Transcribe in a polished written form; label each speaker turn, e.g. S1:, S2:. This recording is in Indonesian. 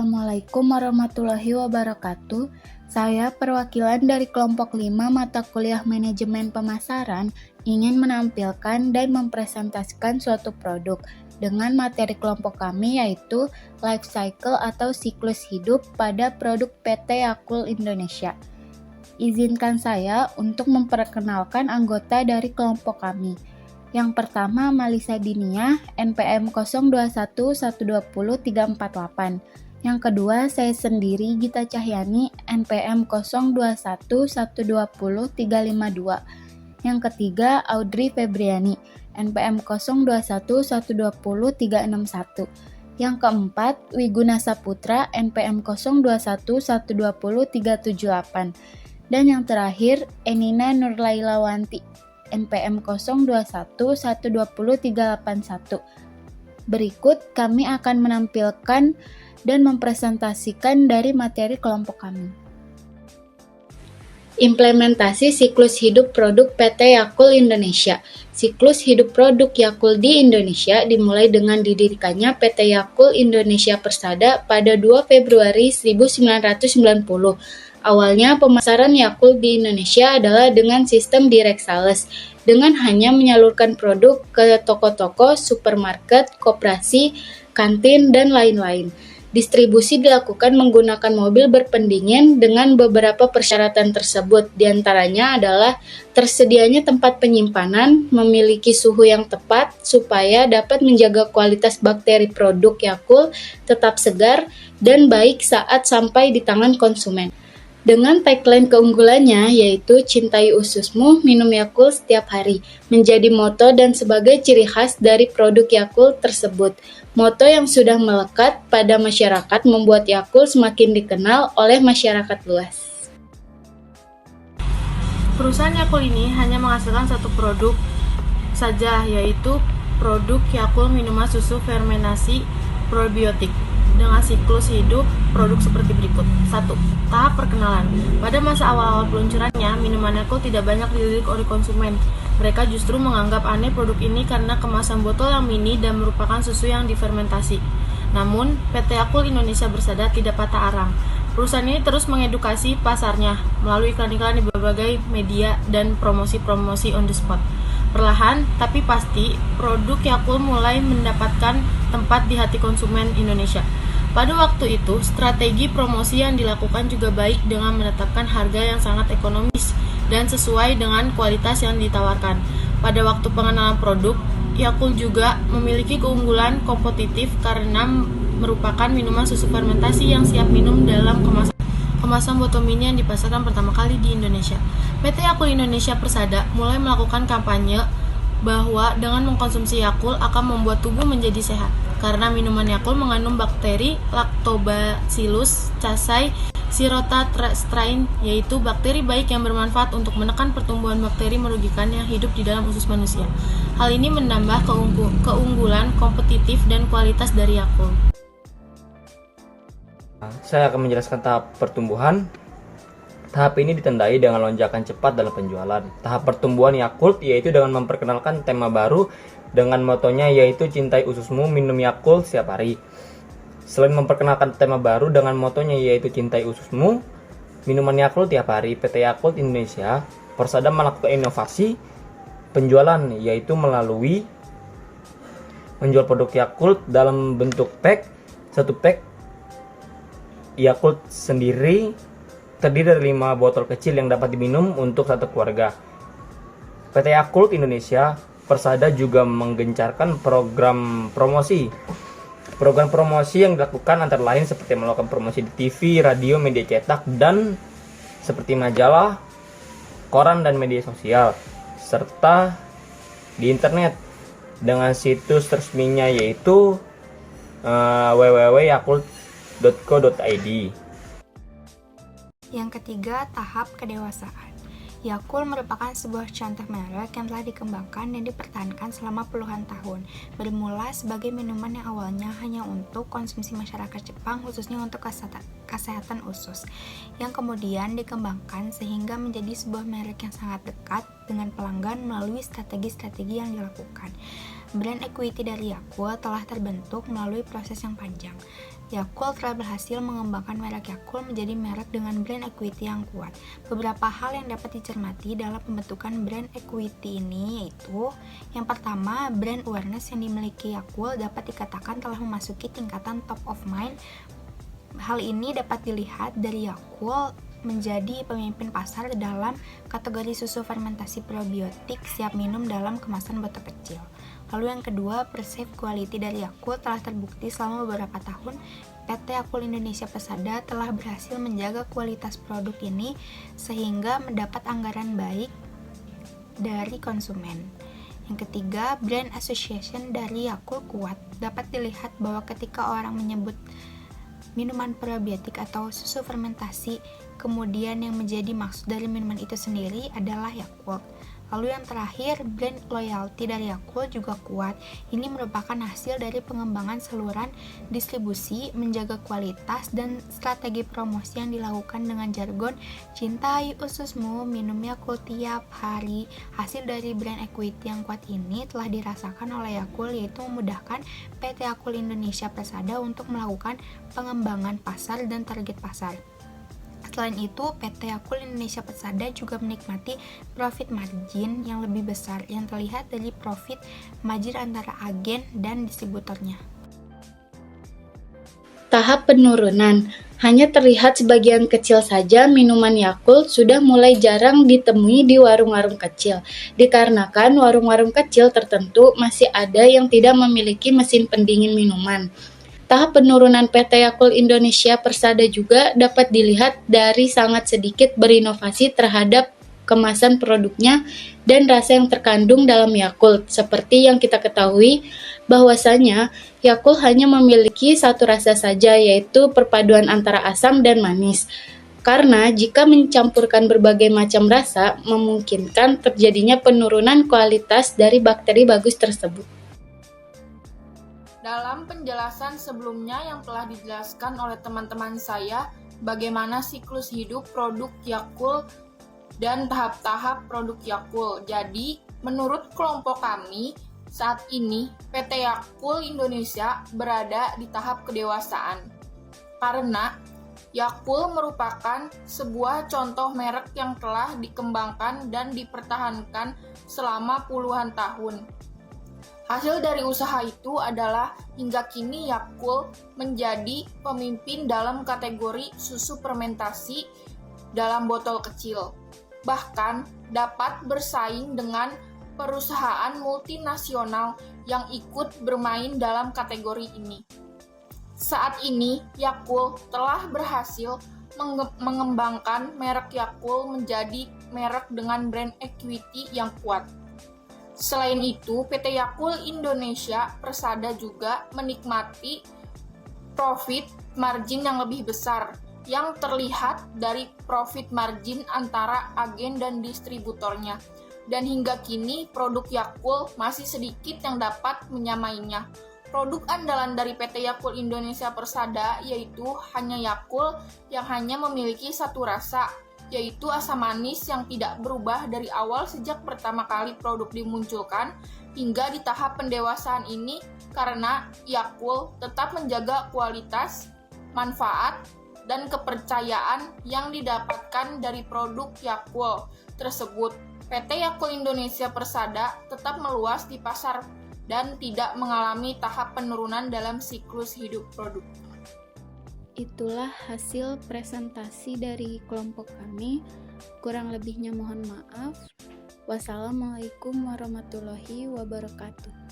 S1: Assalamualaikum warahmatullahi wabarakatuh. Saya perwakilan dari kelompok 5 mata kuliah manajemen pemasaran ingin menampilkan dan mempresentasikan suatu produk dengan materi kelompok kami yaitu life cycle atau siklus hidup pada produk PT Yakult Indonesia. Izinkan saya untuk memperkenalkan anggota dari kelompok kami. Yang pertama, Malisa Dinia, NPM 0211200348. Yang kedua, saya sendiri, Gita Cahyani, NPM 021120352. Yang ketiga, Audrey Febriani, NPM 021120361. Yang keempat, Wiguna Saputra, NPM 021120378. Dan yang terakhir, Enina Nurlailawanti, NPM 021120381. Berikut kami akan menampilkan dan mempresentasikan dari materi kelompok kami. Implementasi siklus hidup produk PT Yakult Indonesia. Siklus hidup produk Yakult di Indonesia dimulai dengan didirikannya PT Yakult Indonesia Persada pada 2 Februari 1990. Awalnya pemasaran Yakult di Indonesia adalah dengan sistem direct sales, dengan hanya menyalurkan produk ke toko-toko, supermarket, koperasi, kantin, dan lain-lain. Distribusi dilakukan menggunakan mobil berpendingin dengan beberapa persyaratan tersebut, diantaranya adalah tersedianya tempat penyimpanan, memiliki suhu yang tepat supaya dapat menjaga kualitas bakteri produk Yakult tetap segar dan baik saat sampai di tangan konsumen. Dengan tagline keunggulannya yaitu cintai ususmu, minum Yakult setiap hari, menjadi moto dan sebagai ciri khas dari produk Yakult tersebut. Moto yang sudah melekat pada masyarakat membuat Yakult semakin dikenal oleh masyarakat luas.
S2: Perusahaan Yakult ini hanya menghasilkan satu produk saja, yaitu produk Yakult minuman susu fermentasi probiotik dengan siklus hidup produk seperti berikut. 1. Tahap perkenalan. Pada masa awal-awal peluncurannya, minuman Yakult tidak banyak dilirik oleh konsumen. Mereka justru menganggap aneh produk ini karena kemasan botol yang mini dan merupakan susu yang difermentasi. Namun, PT Yakult Indonesia Persada tidak patah arang. Perusahaan ini terus mengedukasi pasarnya melalui iklan-iklan di berbagai media dan promosi-promosi on the spot. Perlahan, tapi pasti, produk Yakult mulai mendapatkan tempat di hati konsumen Indonesia. Pada waktu itu, strategi promosi yang dilakukan juga baik dengan menetapkan harga yang sangat ekonomis dan sesuai dengan kualitas yang ditawarkan. Pada waktu pengenalan produk, Yakult juga memiliki keunggulan kompetitif karena merupakan minuman susu fermentasi yang siap minum dalam kemasan botol mini yang dipasarkan pertama kali di Indonesia. PT Yakult Indonesia Persada mulai melakukan kampanye bahwa dengan mengkonsumsi Yakult akan membuat tubuh menjadi sehat karena minuman Yakult mengandung bakteri Lactobacillus casei sirota strain, yaitu bakteri baik yang bermanfaat untuk menekan pertumbuhan bakteri merugikan yang hidup di dalam usus manusia. Hal ini menambah keunggulan kompetitif dan kualitas dari Yakult.
S3: Saya akan menjelaskan tahap pertumbuhan. Tahap ini ditandai dengan lonjakan cepat dalam penjualan. Tahap pertumbuhan Yakult yaitu dengan memperkenalkan tema baru dengan motonya yaitu cintai ususmu, minum Yakult setiap hari. Selain memperkenalkan tema baru dengan motonya yaitu cintai ususmu, minuman Yakult tiap hari, PT Yakult Indonesia Persada melakukan inovasi penjualan yaitu melalui menjual produk Yakult dalam bentuk pack. Satu pack Yakult sendiri terdiri dari 5 botol kecil yang dapat diminum untuk satu keluarga. PT Yakult Indonesia Persada juga menggencarkan program promosi. Program promosi yang dilakukan antara lain seperti melakukan promosi di TV, radio, media cetak, dan seperti majalah, koran, dan media sosial, serta di internet dengan situs resminya yaitu www.yakult.co.id.
S4: Yang ketiga, tahap kedewasaan. Yakult merupakan sebuah contoh merek yang telah dikembangkan dan dipertahankan selama puluhan tahun. Bermula sebagai minuman yang awalnya hanya untuk konsumsi masyarakat Jepang, khususnya untuk kesehatan usus, yang kemudian dikembangkan sehingga menjadi sebuah merek yang sangat dekat dengan pelanggan melalui strategi-strategi yang dilakukan. Brand equity dari Yakult telah terbentuk melalui proses yang panjang. Yakult telah berhasil mengembangkan merek Yakult menjadi merek dengan brand equity yang kuat. Beberapa hal yang dapat dicermati dalam pembentukan brand equity ini yaitu, yang pertama, brand awareness yang dimiliki Yakult dapat dikatakan telah memasuki tingkatan top of mind. Hal ini dapat dilihat dari Yakult menjadi pemimpin pasar dalam kategori susu fermentasi probiotik siap minum dalam kemasan botol kecil. Lalu yang kedua, perceived quality dari Yakult telah terbukti selama beberapa tahun. PT Yakult Indonesia Persada telah berhasil menjaga kualitas produk ini sehingga mendapat anggaran baik dari konsumen. Yang ketiga, brand association dari Yakult kuat. Dapat dilihat bahwa ketika orang menyebut minuman probiotik atau susu fermentasi, kemudian yang menjadi maksud dari minuman itu sendiri adalah Yakult. Lalu yang terakhir, brand loyalty dari Yakult juga kuat. Ini merupakan hasil dari pengembangan saluran distribusi, menjaga kualitas, dan strategi promosi yang dilakukan dengan jargon "Cintai ususmu, minum Yakult tiap hari". Hasil dari brand equity yang kuat ini telah dirasakan oleh Yakult, yaitu memudahkan PT Yakult Indonesia Persada untuk melakukan pengembangan pasar dan target pasar. Selain itu, PT Yakult Indonesia Persada juga menikmati profit margin yang lebih besar yang terlihat dari profit margin antara agen dan distributornya.
S1: Tahap penurunan. Hanya terlihat sebagian kecil saja minuman Yakult sudah mulai jarang ditemui di warung-warung kecil, dikarenakan warung-warung kecil tertentu masih ada yang tidak memiliki mesin pendingin minuman. Tahap penurunan PT Yakult Indonesia Persada juga dapat dilihat dari sangat sedikit berinovasi terhadap kemasan produknya dan rasa yang terkandung dalam Yakult. Seperti yang kita ketahui bahwasanya Yakult hanya memiliki satu rasa saja, yaitu perpaduan antara asam dan manis. Karena jika mencampurkan berbagai macam rasa, memungkinkan terjadinya penurunan kualitas dari bakteri bagus tersebut.
S2: Dalam penjelasan sebelumnya yang telah dijelaskan oleh teman-teman saya, bagaimana siklus hidup produk Yakult dan tahap-tahap produk Yakult. Jadi, menurut kelompok kami, saat ini PT Yakult Indonesia berada di tahap kedewasaan. Karena Yakult merupakan sebuah contoh merek yang telah dikembangkan dan dipertahankan selama puluhan tahun. Hasil dari usaha itu adalah hingga kini Yakult menjadi pemimpin dalam kategori susu fermentasi dalam botol kecil. Bahkan dapat bersaing dengan perusahaan multinasional yang ikut bermain dalam kategori ini. Saat ini Yakult telah berhasil mengembangkan merek Yakult menjadi merek dengan brand equity yang kuat. Selain itu, PT Yakult Indonesia Persada juga menikmati profit margin yang lebih besar yang terlihat dari profit margin antara agen dan distributornya. Dan hingga kini produk Yakult masih sedikit yang dapat menyamainya. Produk andalan dari PT Yakult Indonesia Persada yaitu hanya Yakult yang hanya memiliki satu rasa, yaitu asam manis yang tidak berubah dari awal sejak pertama kali produk dimunculkan hingga di tahap pendewasaan ini, karena Yakult tetap menjaga kualitas, manfaat, dan kepercayaan yang didapatkan dari produk Yakult tersebut. PT Yakult Indonesia Persada tetap meluas di pasar dan tidak mengalami tahap penurunan dalam siklus hidup produk.
S1: Itulah hasil presentasi dari kelompok kami. Kurang lebihnya mohon maaf. Wassalamualaikum warahmatullahi wabarakatuh.